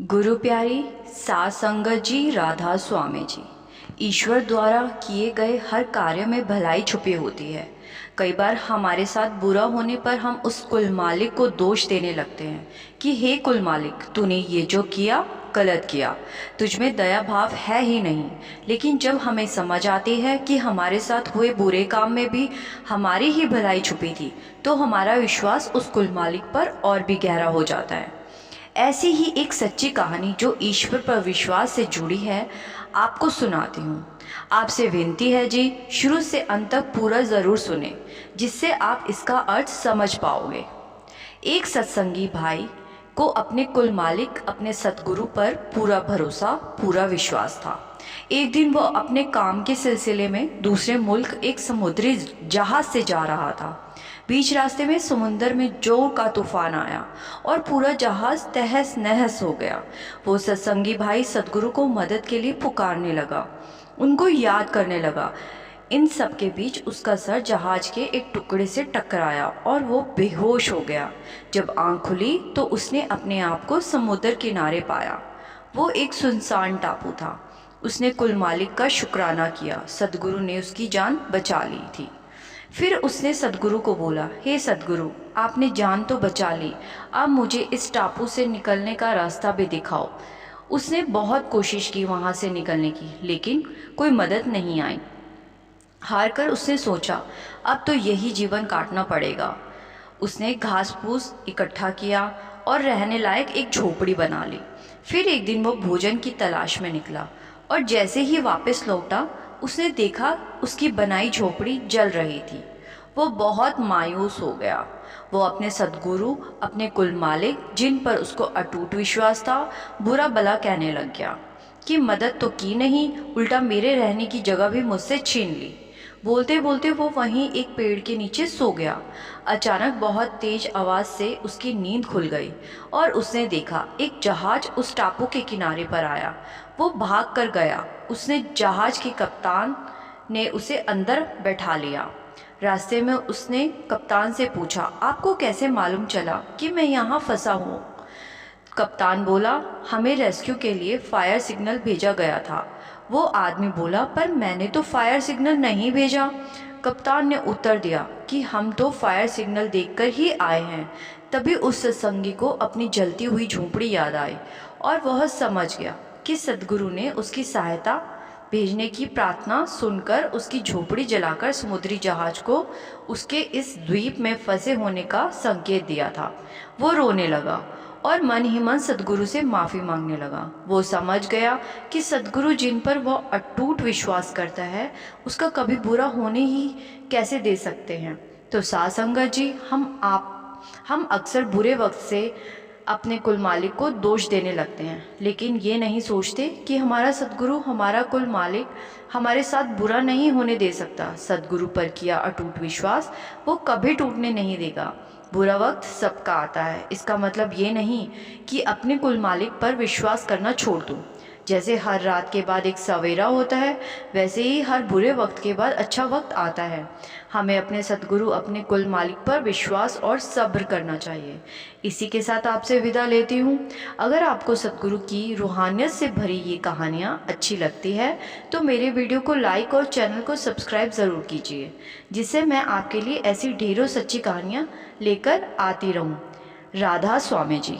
गुरु प्यारी सात संगत जी, राधा स्वामी जी। ईश्वर द्वारा किए गए हर कार्य में भलाई छुपी होती है। कई बार हमारे साथ बुरा होने पर हम उस कुल मालिक को दोष देने लगते हैं कि हे कुल मालिक, तूने ये जो किया गलत किया, तुझ में दया भाव है ही नहीं। लेकिन जब हमें समझ आती है कि हमारे साथ हुए बुरे काम में भी हमारी ही भलाई छुपी थी, तो हमारा विश्वास उस कुल मालिक पर और भी गहरा हो जाता है। ऐसी ही एक सच्ची कहानी जो ईश्वर पर विश्वास से जुड़ी है, आपको सुनाती हूँ। आपसे विनती है जी, शुरू से अंत तक पूरा ज़रूर सुने, जिससे आप इसका अर्थ समझ पाओगे। एक सत्संगी भाई को अपने कुल मालिक, अपने सतगुरु पर पूरा भरोसा, पूरा विश्वास था। एक दिन वो अपने काम के सिलसिले में दूसरे मुल्क एक समुद्री जहाज़ से जा रहा था। बीच रास्ते में समुंदर में जोर का तूफान आया और पूरा जहाज़ तहस नहस हो गया। वो सत्संगी भाई सतगुरु को मदद के लिए पुकारने लगा, उनको याद करने लगा। इन सब के बीच उसका सर जहाज के एक टुकड़े से टकराया और वो बेहोश हो गया। जब आंख खुली तो उसने अपने आप को समुद्र किनारे पाया। वो एक सुनसान टापू था। उसने कुल मालिक का शुक्राना किया, सतगुरु ने उसकी जान बचा ली थी। फिर उसने सतगुरु को बोला, हे सतगुरु, आपने जान तो बचा ली, अब मुझे इस टापू से निकलने का रास्ता भी दिखाओ। उसने बहुत कोशिश की वहाँ से निकलने की, लेकिन कोई मदद नहीं आई। हार कर उसने सोचा, अब तो यही जीवन काटना पड़ेगा। उसने घास फूस इकट्ठा किया और रहने लायक एक झोपड़ी बना ली। फिर एक दिन वो भोजन की तलाश में निकला और जैसे ही वापस लौटा, उसने देखा उसकी बनाई झोपड़ी जल रही थी। वो बहुत मायूस हो गया। वो अपने सद्गुरु, अपने कुल मालिक, जिन पर उसको अटूट विश्वास था, बुरा भला कहने लग गया कि मदद तो की नहीं, उल्टा मेरे रहने की जगह भी मुझसे छीन ली। बोलते बोलते वो वहीं एक पेड़ के नीचे सो गया। अचानक बहुत तेज आवाज़ से उसकी नींद खुल गई और उसने देखा एक जहाज उस टापू के किनारे पर आया। वो भाग कर गया। उसने जहाज के कप्तान ने उसे अंदर बैठा लिया। रास्ते में उसने कप्तान से पूछा, आपको कैसे मालूम चला कि मैं यहाँ फंसा हूँ? कप्तान बोला, हमें रेस्क्यू के लिए फायर सिग्नल भेजा गया था। वो आदमी बोला, पर मैंने तो फायर सिग्नल नहीं भेजा। कप्तान ने उत्तर दिया कि हम तो फायर सिग्नल देखकर ही आए हैं। तभी उस सत्संगी को अपनी जलती हुई झोंपड़ी याद आई और वह समझ गया कि सद्गुरु ने उसकी सहायता भेजने की प्रार्थना सुनकर उसकी झोपड़ी जलाकर समुद्री जहाज को उसके इस द्वीप में फंसे होने का संकेत दिया था। वो रोने लगा और मन ही मन सद्गुरु से माफ़ी मांगने लगा। वो समझ गया कि सद्गुरु जिन पर वह अटूट विश्वास करता है, उसका कभी बुरा होने ही कैसे दे सकते हैं। तो साथ संगत जी, हम अक्सर बुरे वक्त से अपने कुल मालिक को दोष देने लगते हैं, लेकिन ये नहीं सोचते कि हमारा सद्गुरु, हमारा कुल मालिक हमारे साथ बुरा नहीं होने दे सकता। सद्गुरु पर किया अटूट विश्वास वो कभी टूटने नहीं देगा। बुरा वक्त सबका आता है, इसका मतलब ये नहीं कि अपने कुल मालिक पर विश्वास करना छोड़ दूँ। जैसे हर रात के बाद एक सवेरा होता है, वैसे ही हर बुरे वक्त के बाद अच्छा वक्त आता है। हमें अपने सद्गुरु, अपने कुल मालिक पर विश्वास और सब्र करना चाहिए। इसी के साथ आपसे विदा लेती हूँ। अगर आपको सद्गुरु की रूहानियत से भरी ये कहानियाँ अच्छी लगती है तो मेरे वीडियो को लाइक और चैनल को सब्सक्राइब ज़रूर कीजिए, जिससे मैं आपके लिए ऐसी ढेरों सच्ची कहानियाँ लेकर आती रहूँ। राधा स्वामी जी।